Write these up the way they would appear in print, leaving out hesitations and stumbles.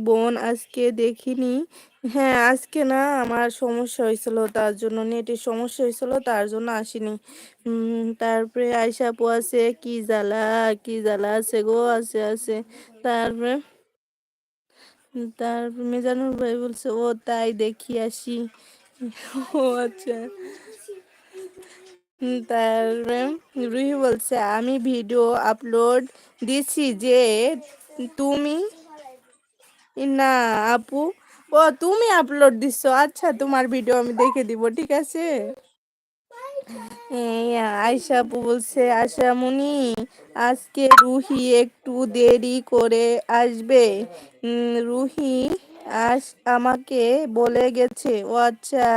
বোন আজকে দেখিনি। হ্যাঁ, আজকে না আমার সমস্যা হয়েছিল, তার জন্য নেটের সমস্যা হয়েছিল, তার জন্য আসিনি। তারপরে আয়শা আপু আছে, কি জ্বালা, কি জ্বালা আছে গো, আছে আছে। তারপরে তারপর মিজানুর ভাই বলছে ও তাই, দেখি আসি। ও আচ্ছা। তারপরে রুহি বলছে আমি ভিডিও আপলোড দিছি যে তুমি, না আপু, ও তুমি আপলোড দিছো, আচ্ছা তোমার ভিডিও আমি দেখে দিব, ঠিক আছে। আয়শা আপু বলছে আশামুনি আজকে রুহি একটু দেরি করে আসবে। রুহি আমাকে বলে গেছে, ও আচ্ছা।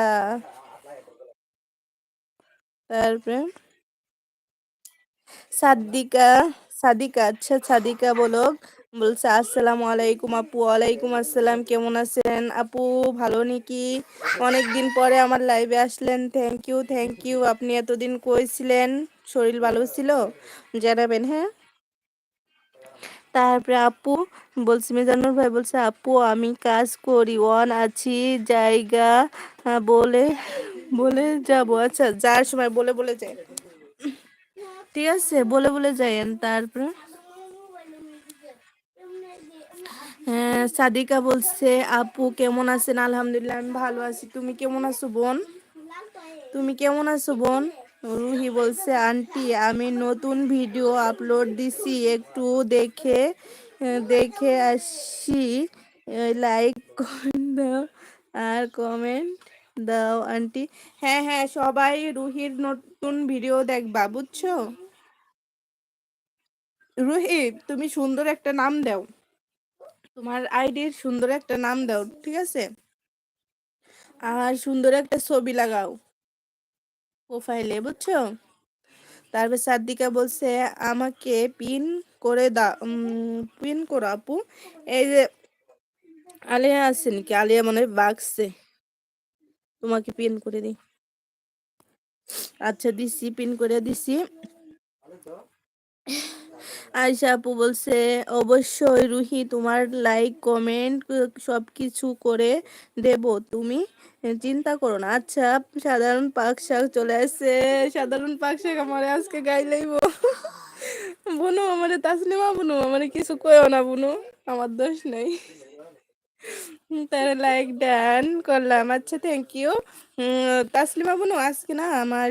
তারপরে সাদ্দিকা, সাদিকা, আচ্ছা সাদিকা বলো, বলছে আসসালামু আলাইকুম আপু। ওয়ালাইকুম আসসালাম, কেমন আছেন আপু, ভালো নাকি? অনেকদিন পরে আমার লাইভে আসলেন, থ্যাংক ইউ থ্যাংক ইউ। আপনি এতদিন কই ছিলেন, শরীর ভালো ছিল জানাবেন, হ্যাঁ। তারপরে আপু বলছি, মিজানুর ভাই বলছে আপু আমি কাজ করি, ওয়ান আছি জায়গা, বলে বলে যাবো, আচ্ছা যার সময় বলে বলে যায়, ঠিক আছে, বলে বলে যাইয়েন। তারপরে হ্যাঁ, সাদিকা বলছে আপু কেমন আছেন? আলহামদুলিল্লাহ আমি ভালো আছি, তুমি কেমন আছো বোন? তুমি কেমন আছো বোন? রুহি বলছে আন্টি আমি নতুন ভিডিও আপলোড দিছি, একটু দেখে দেখে আসি, লাইক দাও আর কমেন্ট দাও আন্টি। হ্যাঁ হ্যাঁ, সবাই রুহির নতুন ভিডিও দেখবা, বুঝছো? রুহি তুমি সুন্দর একটা নাম দাও, তোমার আইডির সুন্দর একটা নাম দাও, ঠিক আছে, আর সুন্দর একটা ছবি লাগাও প্রোফাইলে, বুঝছো? তারপর সাদ্দিকা বলছে আমাকে পিন করে দাও, পিন করো আপু। এই যে আলিয়া আছে নাকি, আলিয়া মনে হয় বাগছে, তোমাকে পিন করে দিই। আচ্ছা দিছি, পিন করে দিছি। আয়শা আপু বলছে অবশ্যই রুহি তোমার লাইক কমেন্ট সব কিছু করে দেব, তুমি চিন্তা করো না। আচ্ছা সাধারণ পাক শাক চলে আসছে, সাধারণ পাক শাক আমার আজকে গাই লইব। বুনু আমারে, তাসলিমা বুনু আমারে কিছু কইও না বুনু, আমার দোষ নেই। তার লাইক ডান করলাম, আচ্ছা থ্যাংক ইউ। তাসলিমা বনু আজকে না আমার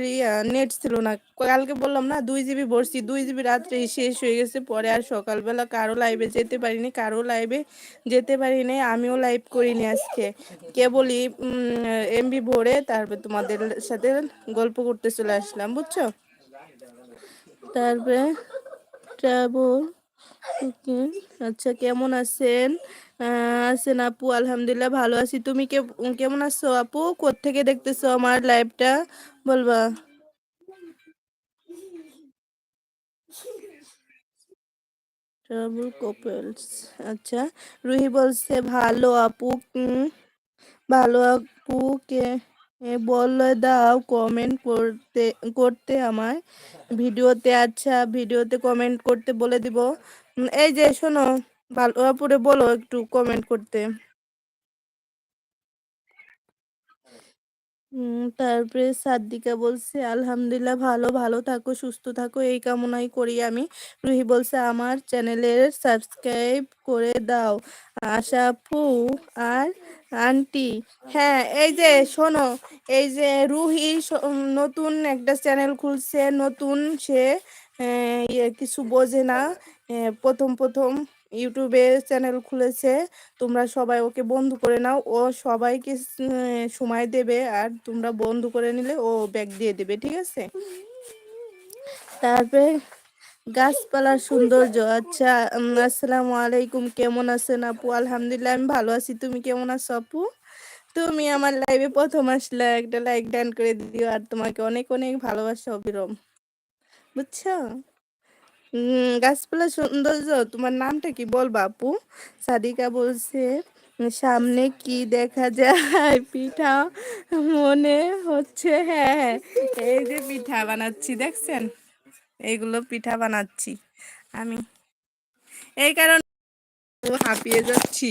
নেট ছিল না, কালকে বললাম না 2 জিবি ভরছি, 2 জিবি রাত্রে শেষ হয়ে গেছে, পরে আর সকালবেলা কারো লাইভে যেতে পারিনি, কারো লাইভে যেতে পারিনি, আমিও লাইভ করিনি আজকে, কেবলই এমবি ভরে তারপর তোমাদের সাথে গল্প করতে চলে আসলাম, বুঝছো? তারপরে ট্রাভেল, ওকে, আচ্ছা কেমন আছেন? আছেন আপু? আলহামদুলিল্লাহ ভালো আছি, তুমি কেমন আছো আপু? কোত্থেকে দেখতেছো আমার লাইভটা বলবা? ট্রাভেল কপেলস, আচ্ছা। রুহি বলছে ভালো আপু, ভালো আপু, কে বলে দাও কমেন্ট করতে করতে আমায় ভিডিওতে, আচ্ছা ভিডিওতে কমেন্ট করতে বলে দিব। এই যে শোনো, ভালো আপুরে বলো একটু কমেন্ট করতে। তারপরে সাদ্দিকা বলছে আলহামদুলিল্লাহ ভালো, ভালো থাকো সুস্থ থাকো এই কামনাই করি আমি। রুহি বলছে আমার চ্যানেলের সাবস্ক্রাইব করে দাও আশা আপু আর আন্টি। হ্যাঁ এই যে শোনো, এই যে রুহি নতুন একটা চ্যানেল খুলছে, নতুন সে কিছু বোঝে না, প্রথম প্রথম ইউটিউবে চ্যানেল খুলেছে, তোমরা সবাই ওকে বন্ধু করে নাও, ও সবাইকে সময় দেবে, আর তোমরা বন্ধু করে নিলে ও ব্যাগ দিয়ে দেবে, ঠিক আছে। তারপরে গাছপালার সৌন্দর্য, আচ্ছা আসসালামু আলাইকুম, কেমন আছেন আপু? আলহামদুলিল্লাহ আমি ভালো আছি, তুমি কেমন আছো আপু? তুমি আমার লাইভে প্রথম আসলে, একটা লাইক ডান করে দিও, আর তোমাকে অনেক অনেক ভালোবাসা অবিরম, বুঝছো? গাছপালা সৌন্দর্য, তোমার নামটা কি বলবা আপু? সাদিকা বলছে সামনে কি দেখা যায় পিঠা, মনে হচ্ছে, হ্যাঁ হ্যাঁ, এই যে পিঠা বানাচ্ছি দেখছেন, এইগুলো পিঠা বানাচ্ছি আমি, এই কারণে হাঁপিয়ে যাচ্ছি।